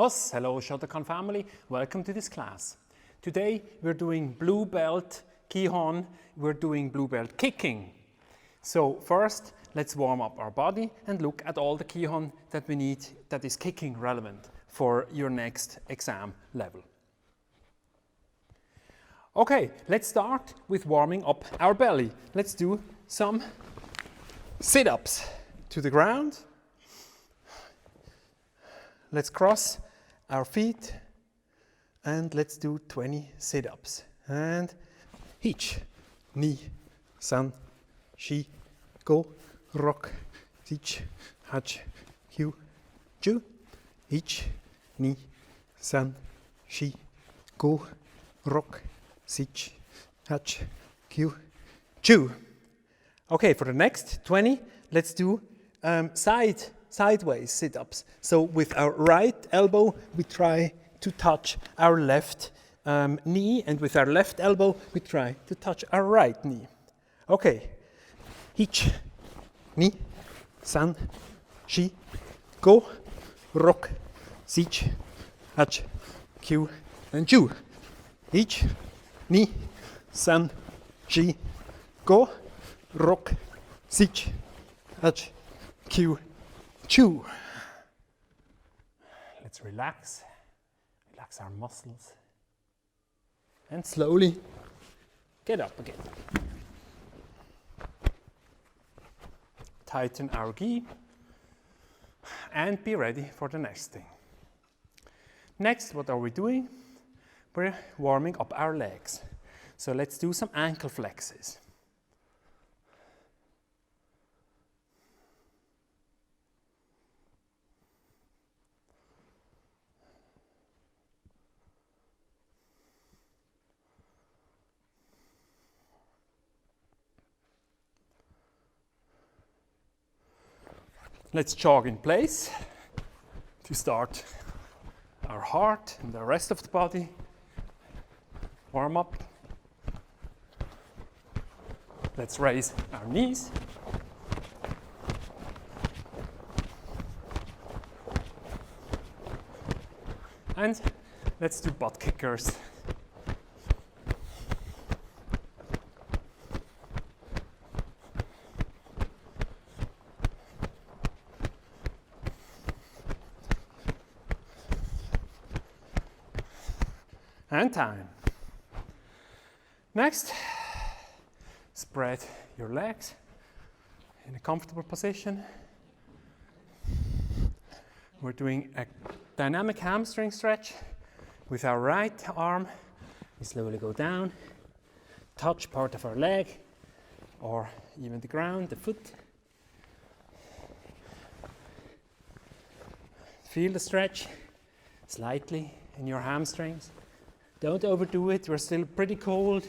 Os, hello Shotokan family, welcome to this class. Today we're doing blue belt Kihon, we're doing blue belt kicking. So first let's warm up our body and look at all the Kihon that we need that is kicking relevant for your next exam level. Okay, let's start with warming up our belly. Let's do some sit-ups to the ground. Let's cross our feet and let's do 20 sit-ups. And each ni, san, shi, go, rock, sich, hach, kyu, ju. Each ni, san, shi, go, rock, sich, hach, kyu, ju. Okay, for the next 20, let's do sideways sit-ups. So with our right elbow, we try to touch our left knee, and with our left elbow, we try to touch our right knee. Okay, ich, ni, san, shi, go, rock, sich, hach, kyu, and ju. Ich, ni, san, shi, go, rock, sich, hach, kyu, ju. Let's relax our muscles, and slowly get up again. Tighten our gi, and be ready for the next thing. Next, what are we doing? We're warming up our legs. So let's do some ankle flexes. Let's jog in place to start our heart and the rest of the body. Warm up. Let's raise our knees. And let's do butt kickers. And time. Next, spread your legs in a comfortable position. We're doing a dynamic hamstring stretch with our right arm. We slowly go down, touch part of our leg or even the ground, the foot. Feel the stretch slightly in your hamstrings. Don't overdo it, we're still pretty cold.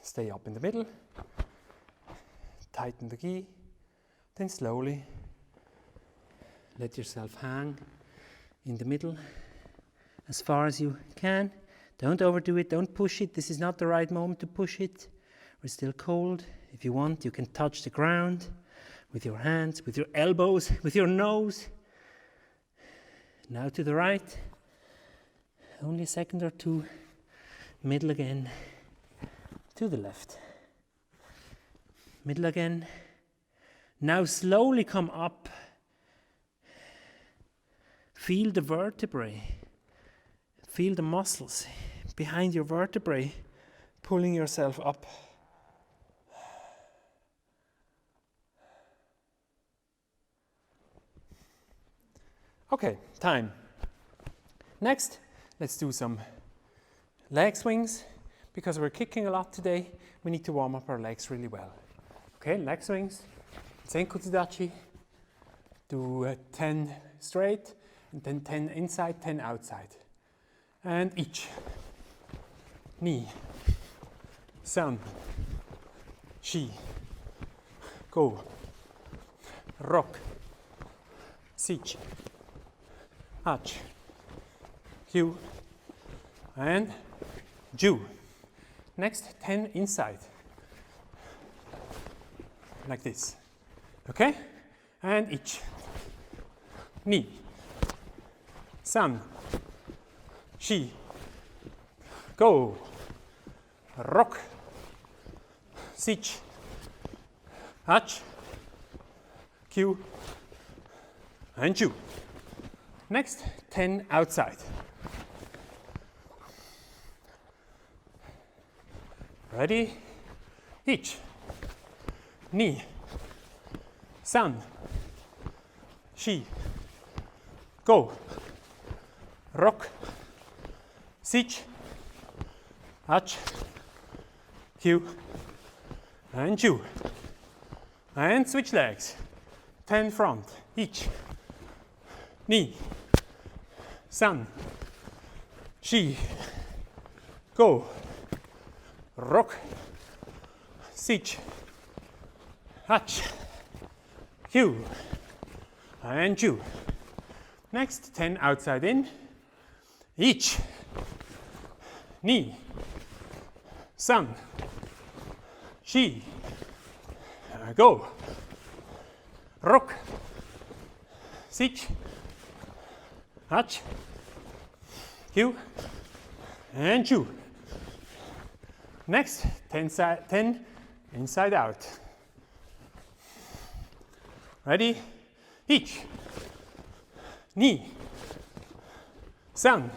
Stay up in the middle, tighten the gi, then slowly let yourself hang in the middle as far as you can. Don't overdo it, don't push it. This is not the right moment to push it. We're still cold. If you want, you can touch the ground with your hands, with your elbows, with your nose. Now to the right. Only a second or two. Middle again. To the left. Middle again. Now slowly come up. Feel the vertebrae, feel the muscles behind your vertebrae, pulling yourself up. Okay, time. Next, let's do some leg swings. Because we're kicking a lot today, we need to warm up our legs really well. Okay, leg swings, Senkutsudachi, do 10 straight, and then 10 inside, 10 outside. And each. Ni, san, shi, go, rock, sich, hach, Q, and ju. Next 10 inside, like this, okay? And ich, ni, san, shi, go, rock, sich, hach, Q, and ju. Next 10 outside. Ready? Ich, ni, san, shi, go, rock, sich, hach, Q, and ju. And switch legs. 10 front. Ich, ni, san, shi, go, rock, sich, hach, Q, and ju. Next 10 outside in. Ich, ni, san, shi, go, rock, sich, hach, Q, and ju. Next 10 inside out. Ready? Ich, ni, san,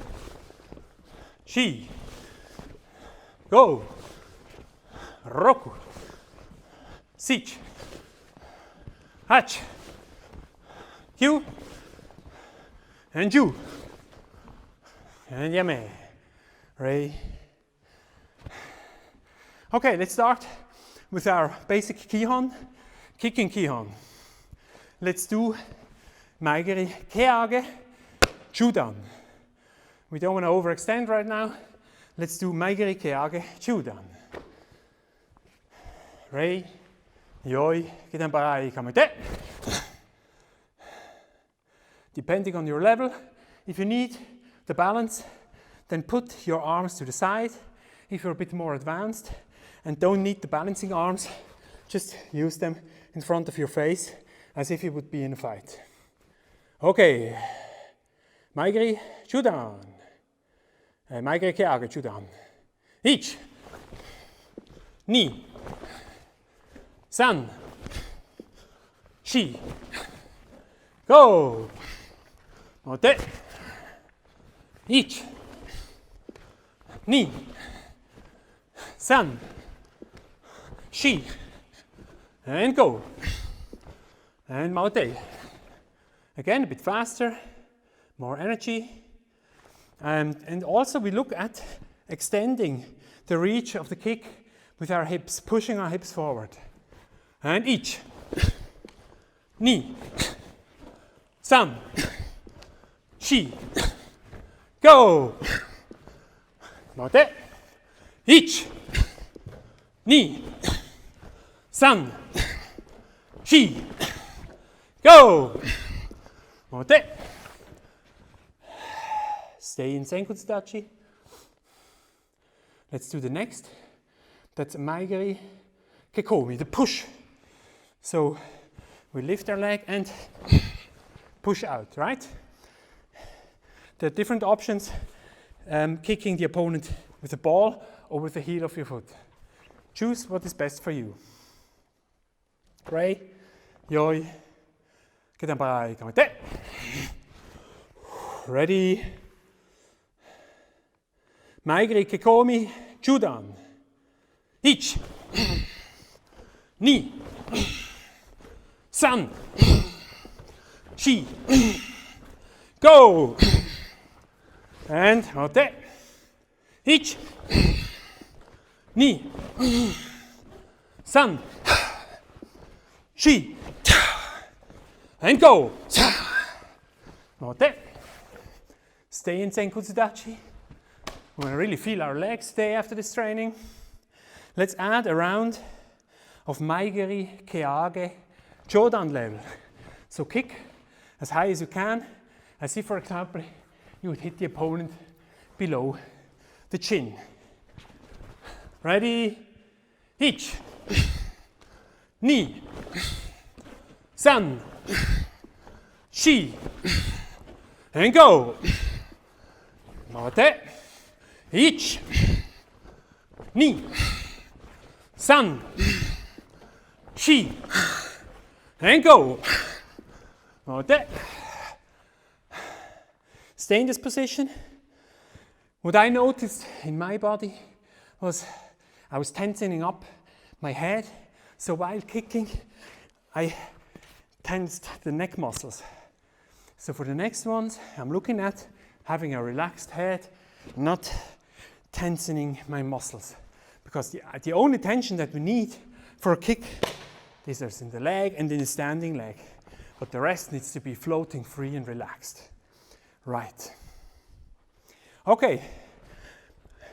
shi, go, roku, sich, hach, Q, and ju. And yame. Ready? Okay, let's start with our basic Kihon, kicking Kihon. Let's do Mae Geri Keage, Judan. We don't want to overextend right now. Let's do Mae Geri Keage, Judan. Ready? Yoi, Kitambarai Kamete. Depending on your level, if you need the balance, then put your arms to the side. If you're a bit more advanced and don't need the balancing arms, just use them in front of your face as if you would be in a fight. Okay, Mae Geri Judan. Mae Geri Keage Judan. Ich, ni, san, shi, go. Mote. Ich, ni, san, shi, and go. And Maute. Again, a bit faster, more energy. And also we look at extending the reach of the kick with our hips, pushing our hips forward. And ich, ni, san, shi, go. Mote. Ich, ni, san, shi, go. Mote. Stay in Senkutsudachi. Let's do the next. That's Mae Geri Kekomi, the push. So we lift our leg and push out, right? There are different options, kicking the opponent with the ball or with the heel of your foot. Choose what is best for you. Ray, yoi, ketampai kamete. Ready? Mae Geri Kekomi, Judan. Ich, ni, san, shi, go. And mote. Ich, ni, san, shi, and go. Mote. Stay in Senkutsudachi. We want to really feel our legs today after this training. Let's add a round of Mae Geri Keage Jodan level. So kick as high as you can, as if, for example, you would hit the opponent below the chin. Ready? Ichi, ni, san, shi, and go. Mate. Ichi, ni, san, shi, and go. Mate. Stay in this position. What I noticed in my body was I was tensing up my head. So while kicking, I tensed the neck muscles. So for the next ones, I'm looking at having a relaxed head, not tensing my muscles. Because the only tension that we need for a kick is there's in the leg and in the standing leg. But the rest needs to be floating free and relaxed. Right. Okay.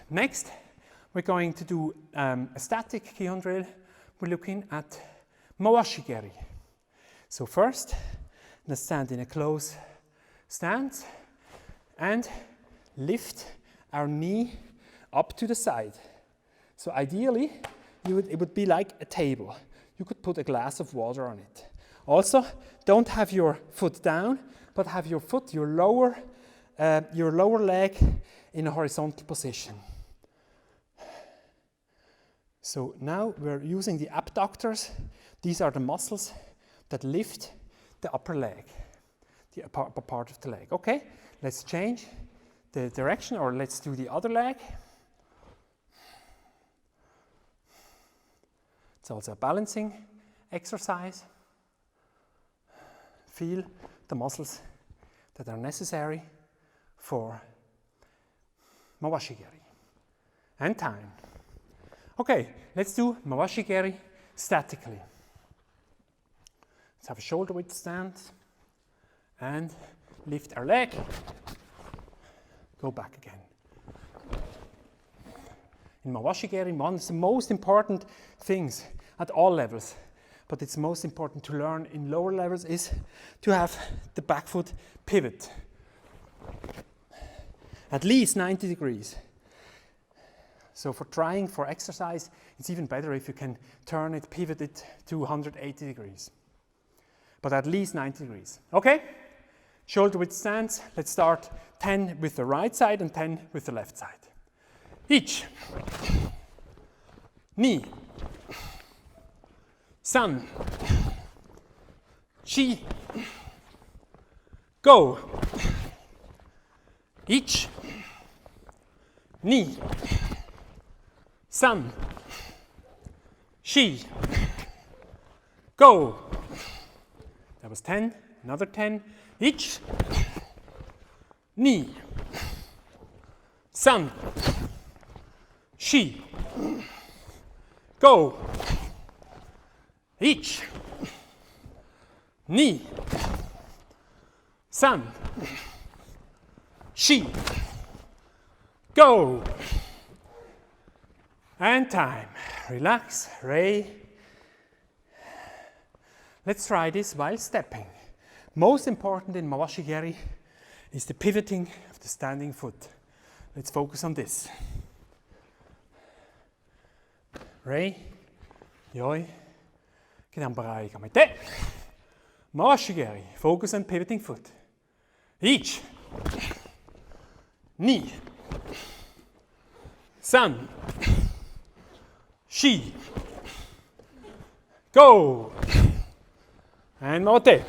Next, we're going to do a static Kihon drill. We're looking at Mawashi Geri. So first, let's stand in a close stance and lift our knee up to the side. So ideally, it would be like a table. You could put a glass of water on it. Also, don't have your foot down, but have your foot, your lower leg in a horizontal position. So now we're using the abductors. These are the muscles that lift the upper leg, the upper part of the leg. Okay, let's change the direction, or let's do the other leg. It's also a balancing exercise. Feel the muscles that are necessary for Mawashi Geri. And time. Okay, let's do Mawashi Geri statically. Let's have a shoulder width stance and lift our leg. Go back again. In Mawashi Geri, one of the most important things at all levels, but it's most important to learn in lower levels, is to have the back foot pivot. At least 90 degrees. So for exercise, it's even better if you can turn it, pivot it to 180 degrees. But at least 90 degrees. Okay? Shoulder width stance. Let's start 10 with the right side and 10 with the left side. Ichi, ni, san, shi, go. Ichi, ni, san, shi, go. That was 10, another 10. Ichi, ni, san, shi, go. Ichi, ni, san, shi, go. And time. Relax, Ray. Let's try this while stepping. Most important in Mawashi Geri is the pivoting of the standing foot. Let's focus on this. Ray, Yoi, Kidambarai Kamete. Mawashi Geri, focus on pivoting foot. Ichi, ni, san, shi, go. And mote.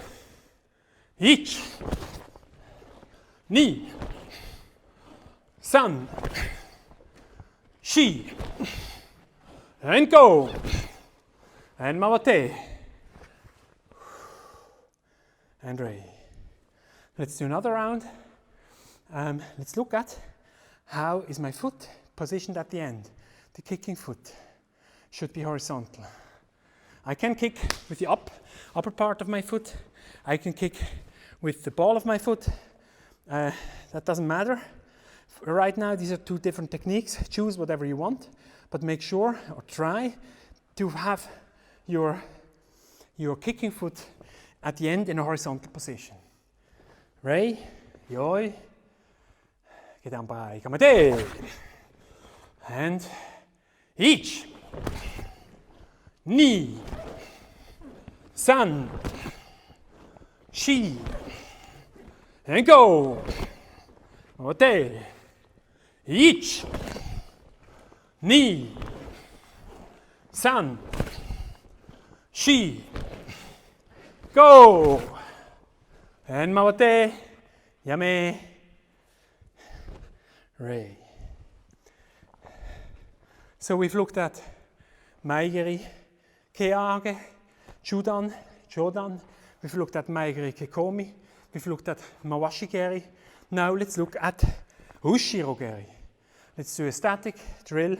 Ichi, ni, san, shi, and go. And mawate. And Ray. Let's do another round. Let's look at how is my foot positioned at the end. The kicking foot should be horizontal. I can kick with the upper part of my foot. I can kick with the ball of my foot. That doesn't matter. Right now, these are two different techniques. Choose whatever you want, but make sure or try to have your kicking foot at the end in a horizontal position. Rei, yoi, gedampai, kamate. And each, ni, san, shi, and go. Kamate. Each, ni, san, shi, go. And mawate, yame, rei. So we've looked at Mae Geri Keage, Jodan. We've looked at Mae Geri Kekomi. We've looked at Mawashi Geri. Now let's look at Ushiro Geri. Let's do a static drill,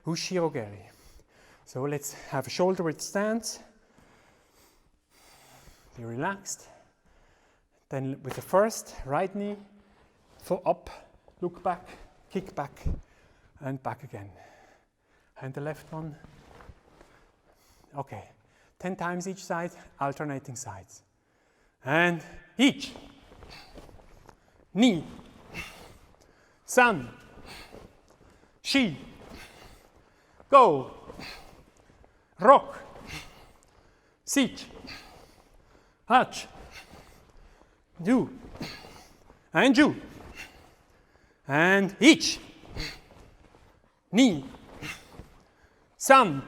Ushiro Geri. So let's have a shoulder width stance. Be relaxed. Then with the first right knee, foot up, look back, kick back, and back again. And the left one. Okay, 10 times each side, alternating sides. And each. Ni. San. Shi. Go. Rock. Sich. Hach. Do. And ju. And each. Ni. San.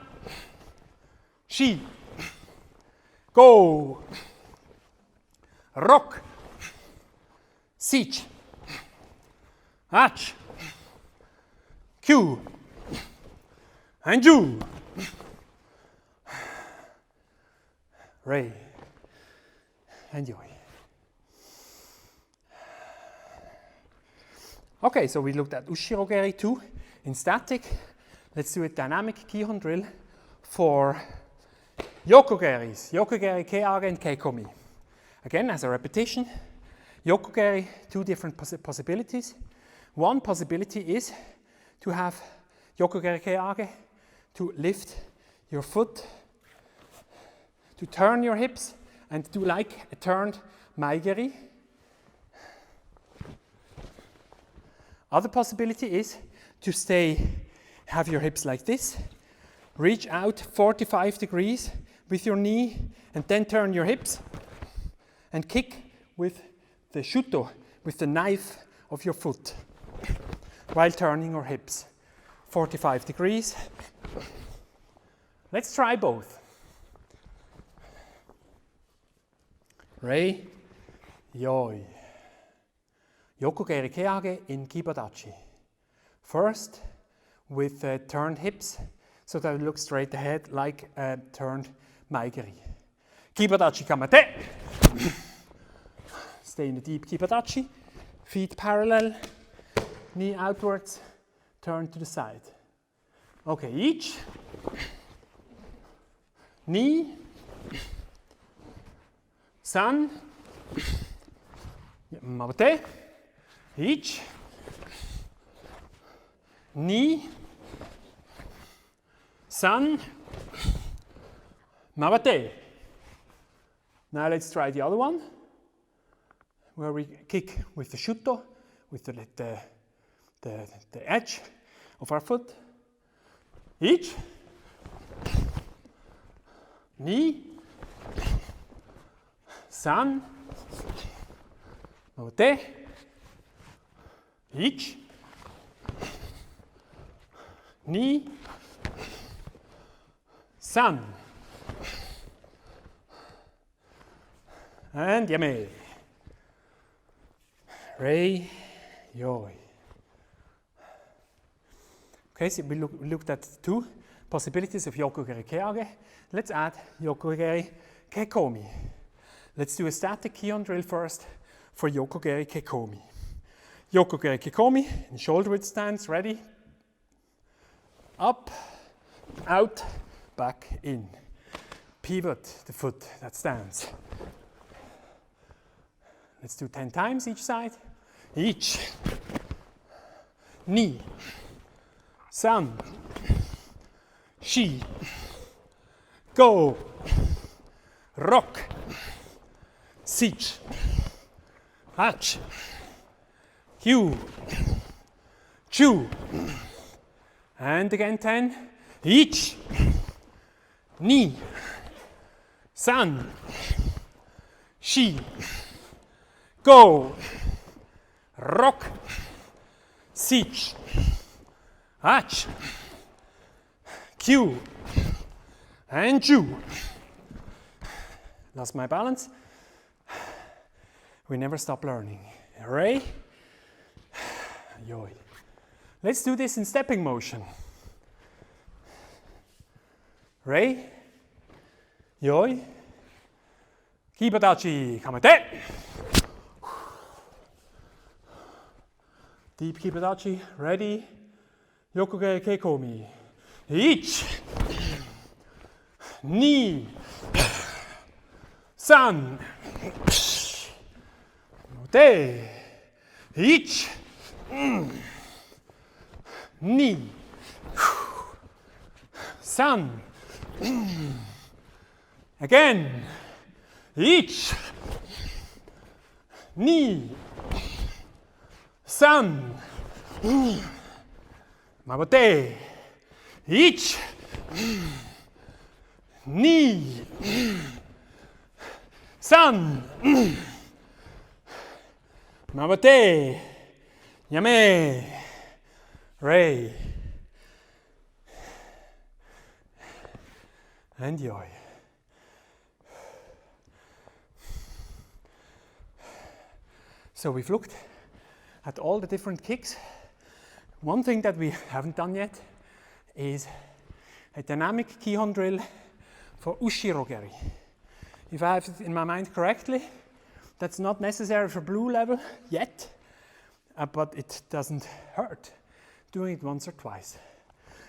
Shi. Go. Rock. Sich. Hach. Q. And ju. Rei. Enjoy. Okay, so we looked at Ushiro Geri 2 in static. Let's do a dynamic Kihon drill for Yoko Geris, Yoko Geri Keage and Kekomi. Again, as a repetition, Yoko Geri, two different possibilities. One possibility is to have Yoko Geri Keage, to lift your foot, to turn your hips, and do like a turned Mae Geri. Other possibility is to have your hips like this, reach out 45 degrees with your knee, and then turn your hips and kick with the shuto, with the knife of your foot, while turning your hips 45 degrees. Let's try both. Rei, yoi. Yoko Geri Keage in Kibadachi. First, with turned hips, so that it looks straight ahead like a turned Mae Geri. Kibadachi kamate. Stay in the deep Kibadachi. Feet parallel, knee outwards, turn to the side. Okay, each. Knee. San. Mabate. Each. Knee. San. Mabate. Now let's try the other one, where we kick with the shuto, with the edge of our foot. Each. Knee. San. Mabate. Each. Knee. San. And yame. Rei, yoi. Okay, so we looked at two possibilities of Yoko Geri Keage. Let's add Yoko Geri Kekomi. Let's do a static Kihon drill first for Yoko Geri Kekomi. Yoko Geri Kekomi in shoulder width stance, ready? Up, out, back, in. Pivot the foot, that stands. Let's do 10 times each side. Each. Knee. San. Shi. go, rock, sich, hach, Q, chew, and again 10, each, ni, san, shi, go, rock, sich, hach, Q, and chew. Lost my balance. We never stop learning. Ray, yoi. Let's do this in stepping motion. Ray, yoi, kibadachi, kamete. Deep kibadachi, ready. Yoko Geri Kekomi. Each, ni, san, te, each, ni, san, again, each, ni, san, mabote, each, ni, san, mabote, yame, ray, and yoi. So we've looked at all the different kicks. One thing that we haven't done yet is a dynamic Kihon drill for Ushiro Geri. If I have it in my mind correctly, that's not necessary for blue level yet, but it doesn't hurt doing it once or twice.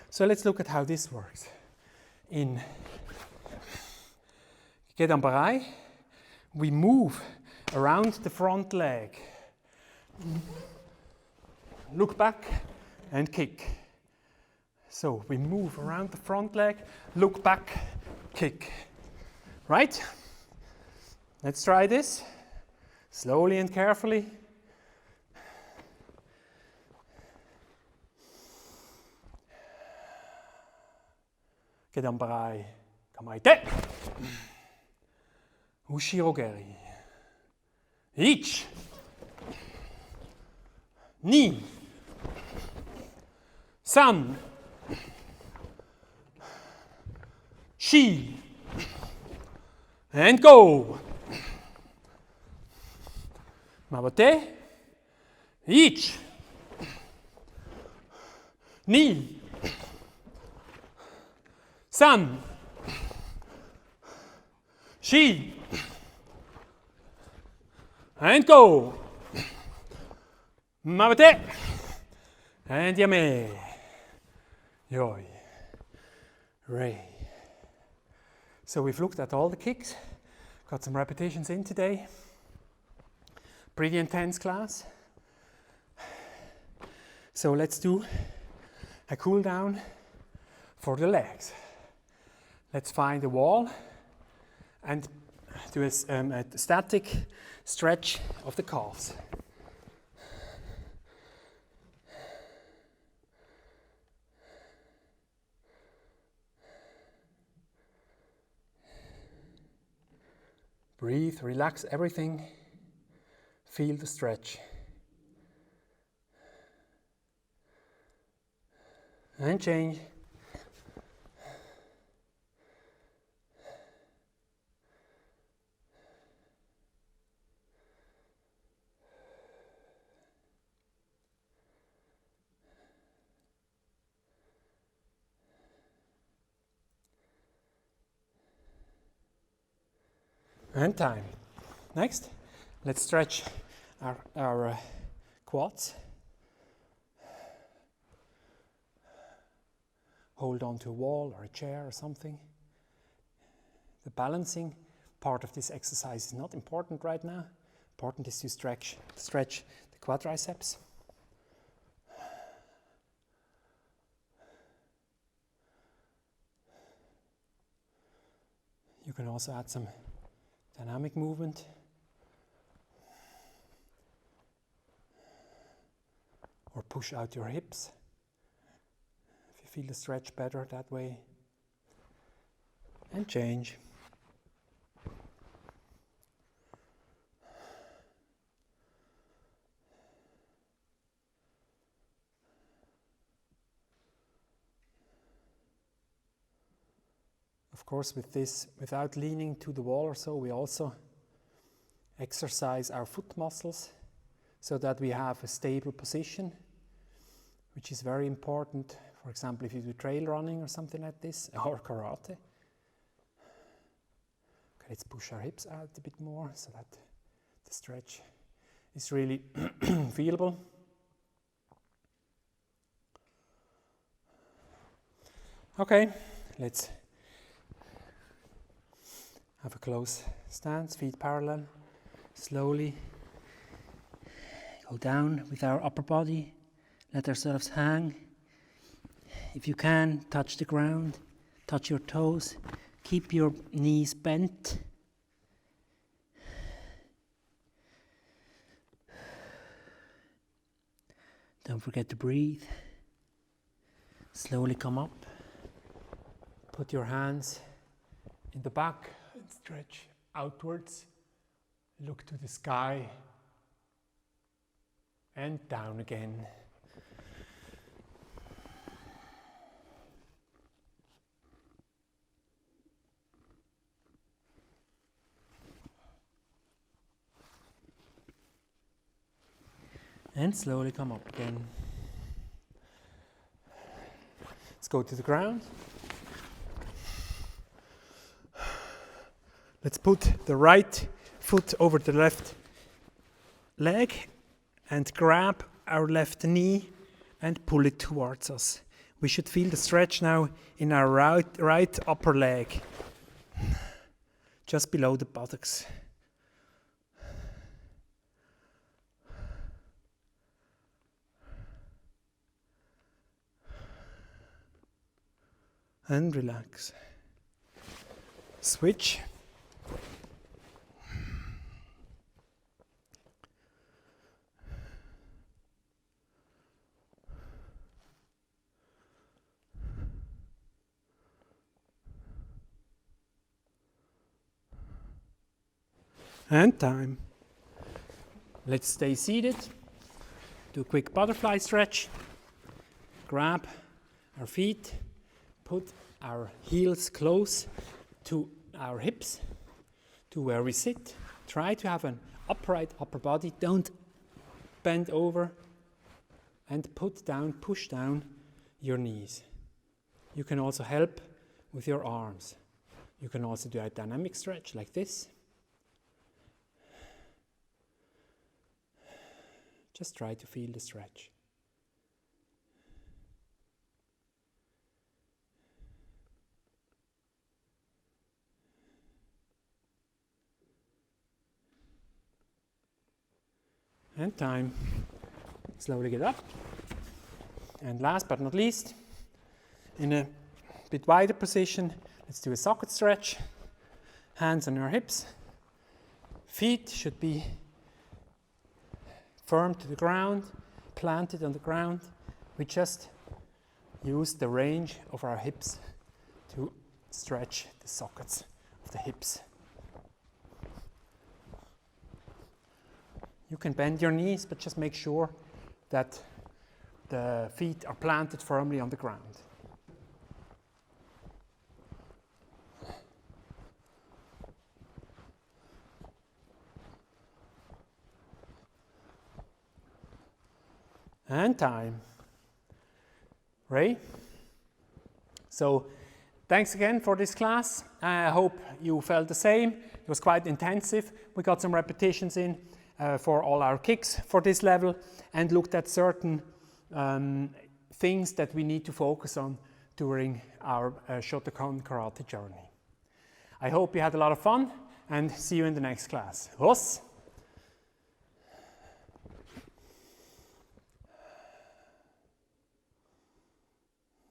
So let's look at how this works. In Gedanbarai, we move around the front leg, look back and kick. So we move around the front leg, look back, kick. Right? Let's try this slowly and carefully. Gedanbarai, kamaite. Ushiro Geri. Each. Ni. San. Shi. And go. Mabote. Each. Ni. San. Shi. And go. Mabote. And yame. Yoi. Ray. So we've looked at all the kicks, got some repetitions in today. Pretty intense class. So let's do a cool down for the legs. Let's find a wall and do a static stretch of the calves. Breathe, relax everything, feel the stretch. And change. And time. Next, let's stretch our quads. Hold on to a wall or a chair or something. The balancing part of this exercise is not important right now. Important is to stretch the quadriceps. You can also add some dynamic movement. Or push out your hips if you feel the stretch better that way. And change. Of course, with this, without leaning to the wall or so, we also exercise our foot muscles so that we have a stable position, which is very important. For example, if you do trail running or something like this, or karate. Okay, let's push our hips out a bit more so that the stretch is really feelable. Okay, let's have a close stance, feet parallel. Slowly go down with our upper body. Let ourselves hang. If you can, touch the ground, touch your toes. Keep your knees bent. Don't forget to breathe. Slowly come up. Put your hands in the back and stretch outwards. Look to the sky and down again. And slowly come up again. Let's go to the ground. Let's put the right foot over the left leg and grab our left knee and pull it towards us. We should feel the stretch now in our right upper leg, just below the buttocks. And relax. Switch. And time. Let's stay seated. Do a quick butterfly stretch. Grab our feet. Put our heels close to our hips, to where we sit. Try to have an upright upper body. Don't bend over. And push down your knees. You can also help with your arms. You can also do a dynamic stretch like this. Just try to feel the stretch. And time. Slowly get up. And last but not least, in a bit wider position, let's do a socket stretch. Hands on your hips. Feet should be firm to the ground, planted on the ground. We just use the range of our hips to stretch the sockets of the hips. You can bend your knees, but just make sure that the feet are planted firmly on the ground. And time. Ray? So, thanks again for this class. I hope you felt the same. It was quite intensive. We got some repetitions in for all our kicks for this level and looked at certain things that we need to focus on during our Shotokan Karate journey. I hope you had a lot of fun and see you in the next class. Os!